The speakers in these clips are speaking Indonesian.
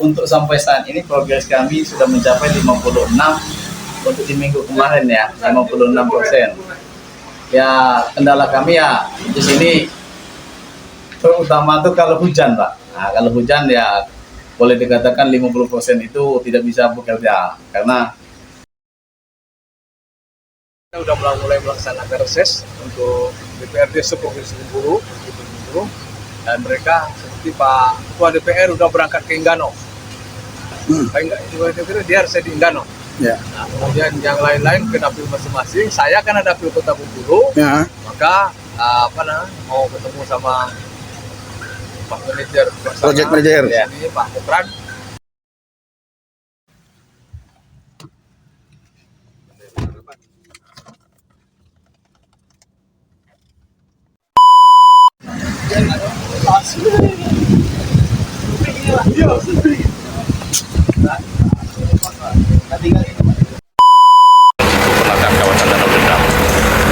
Untuk sampai saat ini progres kami sudah mencapai 56 untuk di minggu kemarin ya, 56%. Ya kendala kami ya di sini terutama tuh kalau hujan Pak. Nah, kalau hujan ya boleh dikatakan 50% itu tidak bisa bekerja karena kita sudah mulai melaksanakan reses untuk DPRD seprovinsi Bengkulu dan mereka seperti Pak Ketua DPR sudah berangkat ke Enggano. Dia harus di Enggano. Ya. Nah, kemudian yang lain-lain ke dapil masing-masing. Saya kan ada dapil Kota Bengkulu, ya. Maka mau ketemu sama Pak Manajer, Project Manager, ya. Ini Pak Mukran. Penataan kawasan Danau Dendam.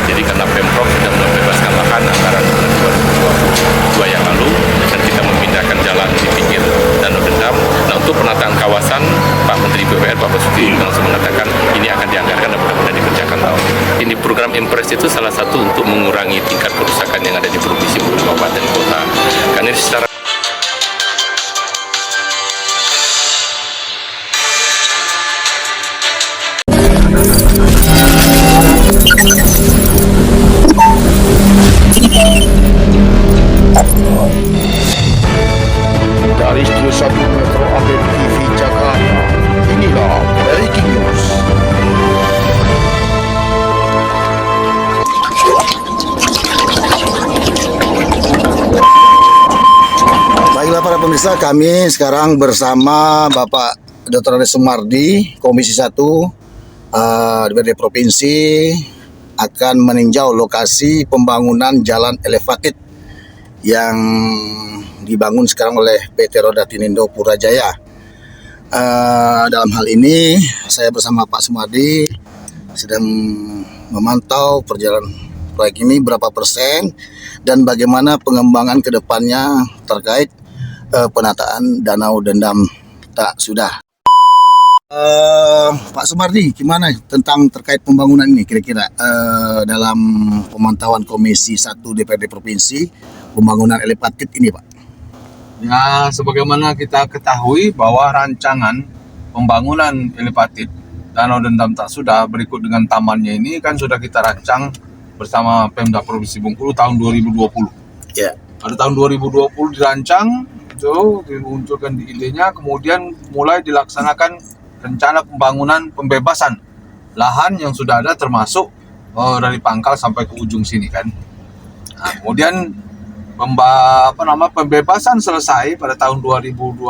Jadi karena Pemprov sudah membebaskan lahan anggaran 2022 yang lalu dan kita memindahkan jalan di pinggir Danau Dendam. Nah, untuk penataan kawasan, Pak Menteri PUPR Pak Basuki langsung mengatakan ini akan dianggarkan dan mudah-mudahan dikerjakan. Ini program Impres itu salah satu untuk mengurangi tingkat kerusakan yang ada di provinsi Bengkulu Kabupaten Kota. Karena ini secara dari Studio 1 Metro Update TV Jakarta, inilah Breaking News. Baiklah para pemirsa, kami sekarang bersama Bapak Dr. Ade Sumardi, Komisi 1 DPRD Provinsi akan meninjau lokasi pembangunan jalan elevated yang dibangun sekarang oleh PT Roda Tinindo Purajaya. Dalam hal ini saya bersama Pak Sumardi sedang memantau perjalanan proyek ini berapa persen dan bagaimana pengembangan ke depannya terkait penataan Danau Dendam Tak Sudah. Pak Sumardi, gimana tentang terkait pembangunan ini kira-kira dalam pemantauan Komisi 1 DPRD Provinsi pembangunan elevated ini, Pak? Ya, sebagaimana kita ketahui bahwa rancangan pembangunan elevated Danau Dendam Tak Sudah berikut dengan tamannya ini kan sudah kita rancang bersama Pemda Provinsi Bengkulu tahun 2020. Ya. Pada tahun 2020 dirancang, itu dimunculkan di idenya, kemudian mulai dilaksanakan rencana pembangunan pembebasan lahan yang sudah ada termasuk dari pangkal sampai ke ujung sini kan. Nah, kemudian pembebasan selesai pada tahun 2022.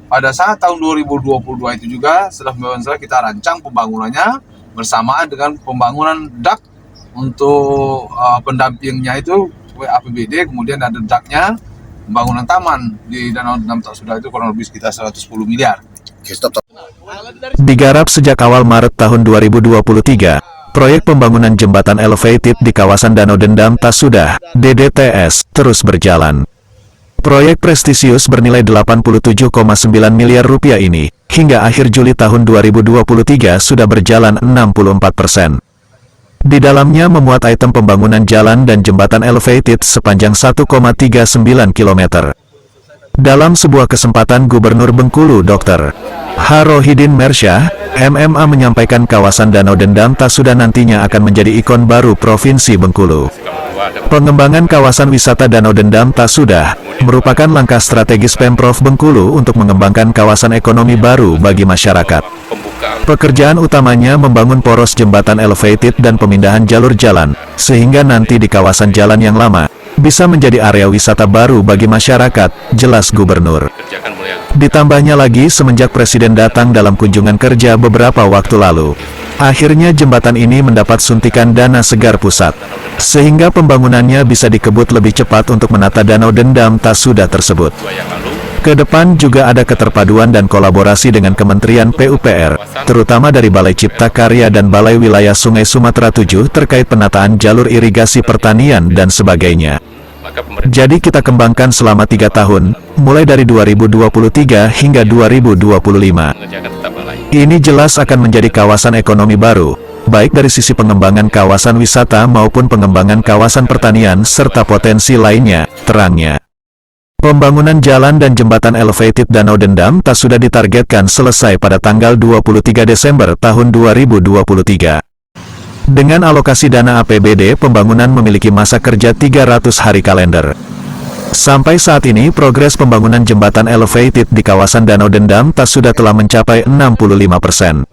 Pada saat tahun 2022 itu juga setelah pembebasan selesai kita rancang pembangunannya bersamaan dengan pembangunan dak untuk pendampingnya itu APBD, kemudian ada daknya pembangunan taman di Danau Dendam Tak Sudah itu kurang lebih sekitar 110 miliar. Digarap sejak awal Maret tahun 2023, proyek pembangunan jembatan elevated di kawasan Danau Dendam Tak Sudah, DDTS, terus berjalan. Proyek prestisius bernilai 87,9 miliar rupiah ini, hingga akhir Juli tahun 2023 sudah berjalan 64%. Di dalamnya memuat item pembangunan jalan dan jembatan elevated sepanjang 1,39 km. Dalam sebuah kesempatan Gubernur Bengkulu Dr. Harohidin Mersyah, MMA menyampaikan kawasan Danau Dendam Tak Sudah nantinya akan menjadi ikon baru Provinsi Bengkulu. Pengembangan kawasan wisata Danau Dendam Tak Sudah merupakan langkah strategis Pemprov Bengkulu untuk mengembangkan kawasan ekonomi baru bagi masyarakat. Pekerjaan utamanya membangun poros jembatan elevated dan pemindahan jalur jalan, sehingga nanti di kawasan jalan yang lama bisa menjadi area wisata baru bagi masyarakat, jelas Gubernur. Ditambahnya lagi semenjak Presiden datang dalam kunjungan kerja beberapa waktu lalu, akhirnya jembatan ini mendapat suntikan dana segar pusat, sehingga pembangunannya bisa dikebut lebih cepat untuk menata Danau Dendam Tak Sudah tersebut. Ke depan juga ada keterpaduan dan kolaborasi dengan Kementerian PUPR, terutama dari Balai Cipta Karya dan Balai Wilayah Sungai Sumatera 7 terkait penataan jalur irigasi pertanian dan sebagainya. Maka pemerintah Jadi kita kembangkan selama 3 tahun, mulai dari 2023 hingga 2025. mengerjakan tetap lain. Ini jelas akan menjadi kawasan ekonomi baru, baik dari sisi pengembangan kawasan wisata maupun pengembangan kawasan pertanian serta potensi lainnya, terangnya. Pembangunan jalan dan jembatan elevated Danau Dendam tak sudah ditargetkan selesai pada tanggal 23 Desember tahun 2023. Dengan alokasi dana APBD, pembangunan memiliki masa kerja 300 hari kalender. Sampai saat ini, progres pembangunan jembatan elevated di kawasan Danau Dendam tak sudah telah mencapai 65%.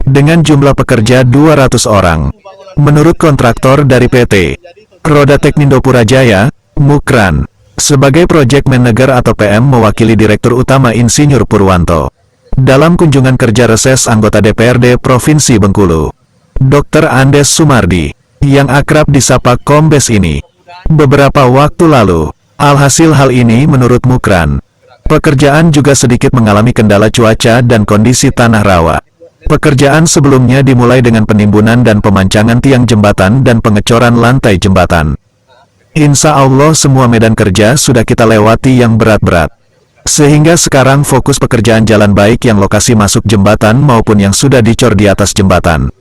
Dengan jumlah pekerja 200 orang. Menurut kontraktor dari PT Roda Teknindo Purajaya, Mukran, sebagai Project Manager atau PM mewakili Direktur Utama Insinyur Purwanto. Dalam kunjungan kerja reses anggota DPRD Provinsi Bengkulu, Dr. Andes Sumardi, yang akrab disapa Kombes ini, beberapa waktu lalu. Alhasil hal ini menurut Mukran, pekerjaan juga sedikit mengalami kendala cuaca dan kondisi tanah rawa. Pekerjaan sebelumnya dimulai dengan penimbunan dan pemancangan tiang jembatan dan pengecoran lantai jembatan. Insya Allah semua medan kerja sudah kita lewati yang berat-berat. Sehingga sekarang fokus pekerjaan jalan baik yang lokasi masuk jembatan maupun yang sudah dicor di atas jembatan.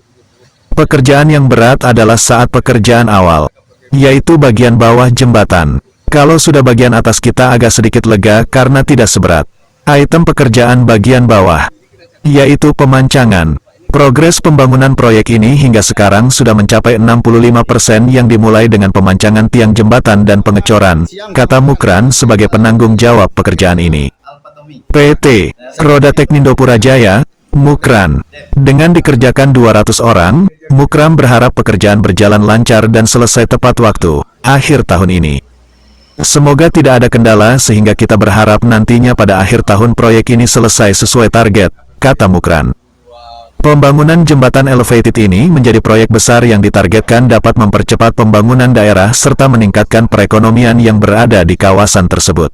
Pekerjaan yang berat adalah saat pekerjaan awal, yaitu bagian bawah jembatan. Kalau sudah bagian atas kita agak sedikit lega karena tidak seberat. Item pekerjaan bagian bawah, yaitu pemancangan. Progres pembangunan proyek ini hingga sekarang sudah mencapai 65% yang dimulai dengan pemancangan tiang jembatan dan pengecoran, kata Mukran sebagai penanggung jawab pekerjaan ini. PT Roda Teknindo Purajaya, Mukran, dengan dikerjakan 200 orang, Mukran berharap pekerjaan berjalan lancar dan selesai tepat waktu, akhir tahun ini. Semoga tidak ada kendala sehingga kita berharap nantinya pada akhir tahun proyek ini selesai sesuai target, kata Mukran. Pembangunan jembatan elevated ini menjadi proyek besar yang ditargetkan dapat mempercepat pembangunan daerah serta meningkatkan perekonomian yang berada di kawasan tersebut.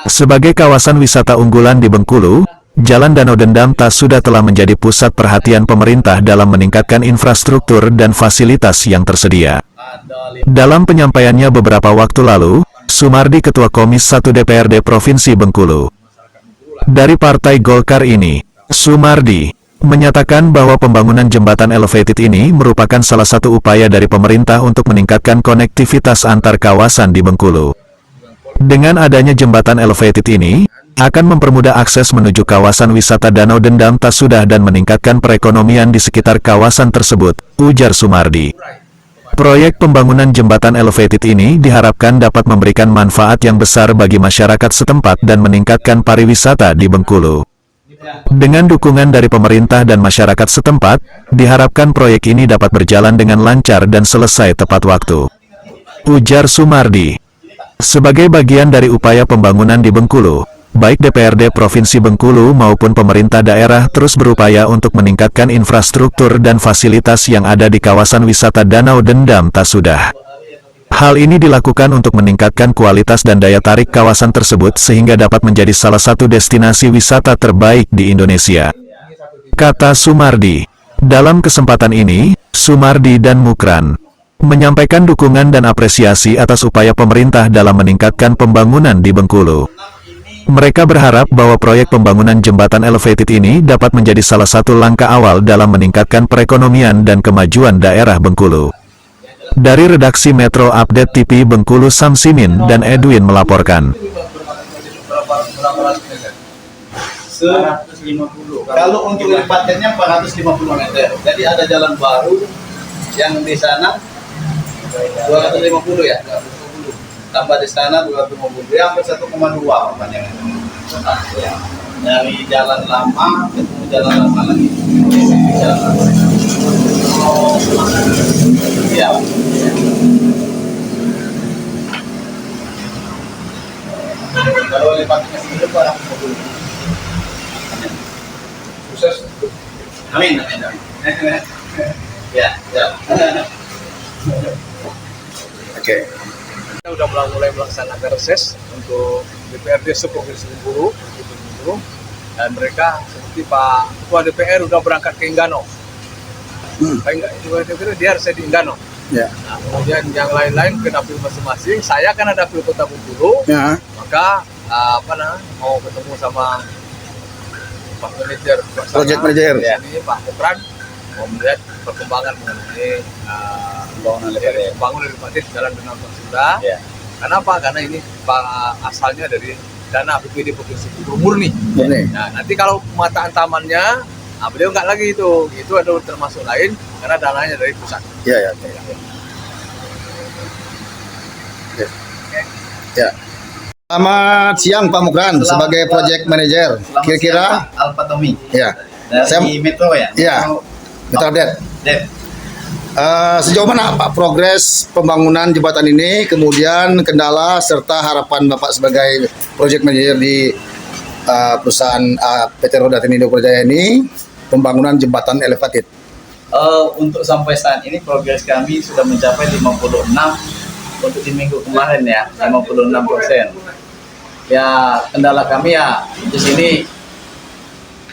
Sebagai kawasan wisata unggulan di Bengkulu, Jalan Danau Dendam tak sudah telah menjadi pusat perhatian pemerintah dalam meningkatkan infrastruktur dan fasilitas yang tersedia. Dalam penyampaiannya beberapa waktu lalu, Sumardi Ketua Komis 1 DPRD Provinsi Bengkulu dari Partai Golkar ini, Sumardi menyatakan bahwa pembangunan jembatan elevated ini merupakan salah satu upaya dari pemerintah untuk meningkatkan konektivitas antar kawasan di Bengkulu. Dengan adanya jembatan elevated ini, akan mempermudah akses menuju kawasan wisata Danau Dendam Tasudah dan meningkatkan perekonomian di sekitar kawasan tersebut, ujar Sumardi. Proyek pembangunan jembatan elevated ini diharapkan dapat memberikan manfaat yang besar bagi masyarakat setempat dan meningkatkan pariwisata di Bengkulu. Dengan dukungan dari pemerintah dan masyarakat setempat, diharapkan proyek ini dapat berjalan dengan lancar dan selesai tepat waktu, ujar Sumardi. Sebagai bagian dari upaya pembangunan di Bengkulu, baik DPRD Provinsi Bengkulu maupun pemerintah daerah terus berupaya untuk meningkatkan infrastruktur dan fasilitas yang ada di kawasan wisata Danau Dendam Tasudah. Hal ini dilakukan untuk meningkatkan kualitas dan daya tarik kawasan tersebut sehingga dapat menjadi salah satu destinasi wisata terbaik di Indonesia, kata Sumardi. Dalam kesempatan ini, Sumardi dan Mukran menyampaikan dukungan dan apresiasi atas upaya pemerintah dalam meningkatkan pembangunan di Bengkulu. Mereka berharap bahwa proyek pembangunan jembatan elevated ini dapat menjadi salah satu langkah awal dalam meningkatkan perekonomian dan kemajuan daerah Bengkulu. Dari redaksi Metro Update TV Bengkulu, Samsimin dan Edwin melaporkan. 150. Kalau untuk lepatkannya 450 meter. Jadi ada jalan baru yang di sana 250 ya. 250. Tambah di sana 250. Ya hampir 1,2 panjangnya. Ya. Dari jalan lama ketemu jalan lama lagi. Jalan lama. Ya. Kalau lepatnya sedikit 450. Sukses. Amin, amin, amin. Ya, ya. Oke. Kita sudah mulai melaksanakan reses untuk DPRD Provinsi Bengkulu, dan mereka seperti Pak Ketua DPR sudah berangkat ke Enggano. Pak DPR dia harus di Enggano. Ya. Nah, kemudian yang lain-lain ke dapil masing-masing. Saya kan ada dapil Kota Bengkulu, Ya. maka mau ketemu sama Pak Manajer Pelaksana, Project Manager. di sini, Pak Pukran, mau melihat perkembangan mengenai pembangunan Elevated Jalan Dendam Sudah. Ya. Kenapa? Karena ini asalnya dari dana APBD Provinsi Bengkulu murni. Murni. Nah, nanti kalau pemetaan tamannya, beliau nggak lagi itu ada termasuk lain karena dananya dari pusat. Ya, ya. Ya. Selamat siang Pak Mukran sebagai Project Manager. Kira-kira Alfa Tommy ya. dari Saya- Metro ya. Ya. Metro Update. Dep. Sejauh mana Pak progres pembangunan jembatan ini, kemudian kendala serta harapan Bapak sebagai Project Manager di perusahaan PT Roda Temindo Projaya ini, pembangunan jembatan elevated. Untuk sampai saat ini progres kami sudah mencapai 56 untuk di minggu kemarin ya, 56%. Ya kendala kami ya di sini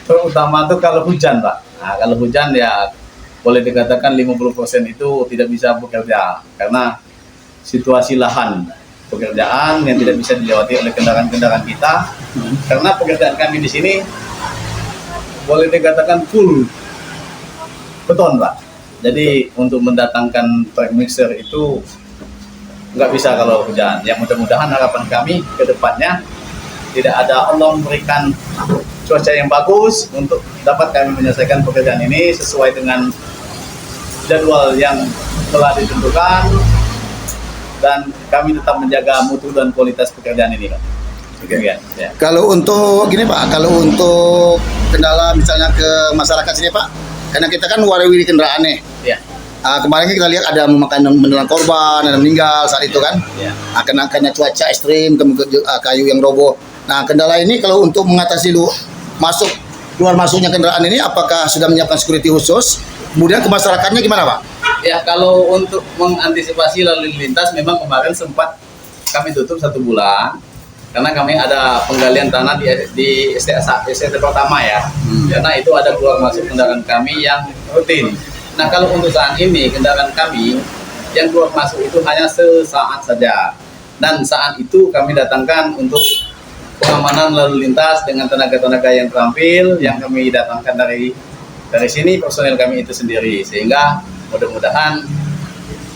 terutama tuh kalau hujan Pak. Nah, kalau hujan ya boleh dikatakan 50% itu tidak bisa bekerja karena situasi lahan pekerjaan yang tidak bisa dilewati oleh kendaraan-kendaraan kita. Karena pekerjaan kami di sini boleh dikatakan full beton Pak. Jadi untuk mendatangkan track mixer itu nggak bisa kalau hujan. Yang mudah-mudahan harapan kami ke depannya tidak ada Allah memberikan cuaca yang bagus untuk dapat kami menyelesaikan pekerjaan ini sesuai dengan jadwal yang telah ditentukan dan kami tetap menjaga mutu dan kualitas pekerjaan ini Pak. Ya. Kalau untuk gini Pak, kalau untuk kendala misalnya ke masyarakat sini Pak, karena kita kan warawiri kendaraan nih. Ya. Kemarin kita lihat ada memakan menelan korban, ada meninggal saat itu kan. Ya. Karena cuaca ekstrim, kayu yang roboh. Nah kendala ini kalau untuk mengatasi keluar masuknya kendaraan ini, apakah sudah menyiapkan security khusus? Kemudian ke masyarakatnya gimana Pak? Ya kalau untuk mengantisipasi lalu lintas memang kemarin sempat kami tutup 1 bulan karena kami ada penggalian tanah di ST pertama ya. Karena itu ada keluar masuk kendaraan kami yang rutin. Nah kalau untuk saat ini kendaraan kami yang keluar masuk itu hanya sesaat saja. Dan saat itu kami datangkan untuk pengamanan lalu lintas dengan tenaga-tenaga yang terampil yang kami datangkan dari sini personel kami itu sendiri sehingga mudah-mudahan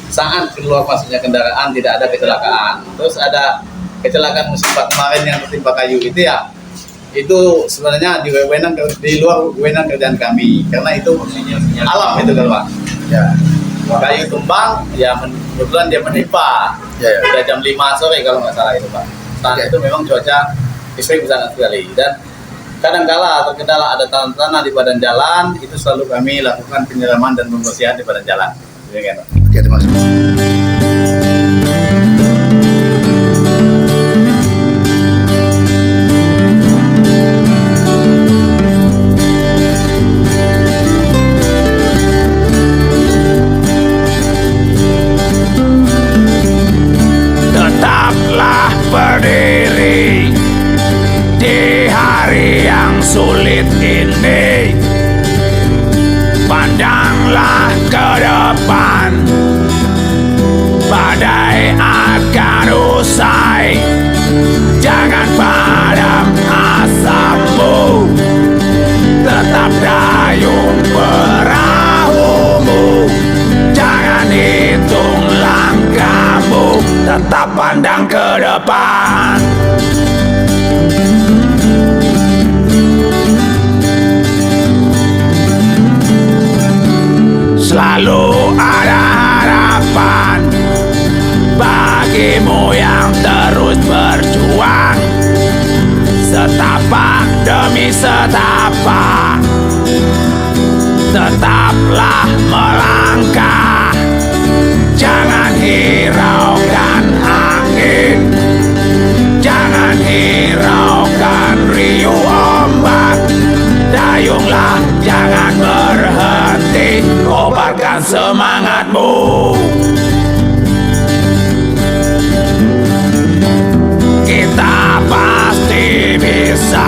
saat keluar masuknya kendaraan tidak ada kecelakaan. Terus ada kecelakaan musibah kemarin yang tertimpa kayu itu ya, itu sebenarnya di luar wewenang kerjaan kami karena itu alam itu kan Pak. Ya. Kayu tumbang ya kebetulan dia menimpa. Ya, ya. Udah jam 5 sore kalau nggak salah itu Pak. Saat itu memang cuaca ekstrim sangat sekali dan kadang-kala terkendala ada tanah di badan jalan, itu selalu kami lakukan penyiraman dan pembersihan di badan jalan. Demikian, Pak. Oke, terima kasih. Tetaplah berdiri di hari yang sulit ini. Pandanglah ke depan, badai akan usai. Jangan padam asamu, tetap dayung perahumu. Jangan hitung langkahmu, tetap pandang ke depan. Selalu ada harapan bagimu yang terus berjuang. Setapak demi setapak, tetaplah melangkah. Jangan hiraukan angin, jangan hiraukan riuh ombak. Dayunglah, jangan berhenti, kobarkan semangatmu. Kita pasti bisa.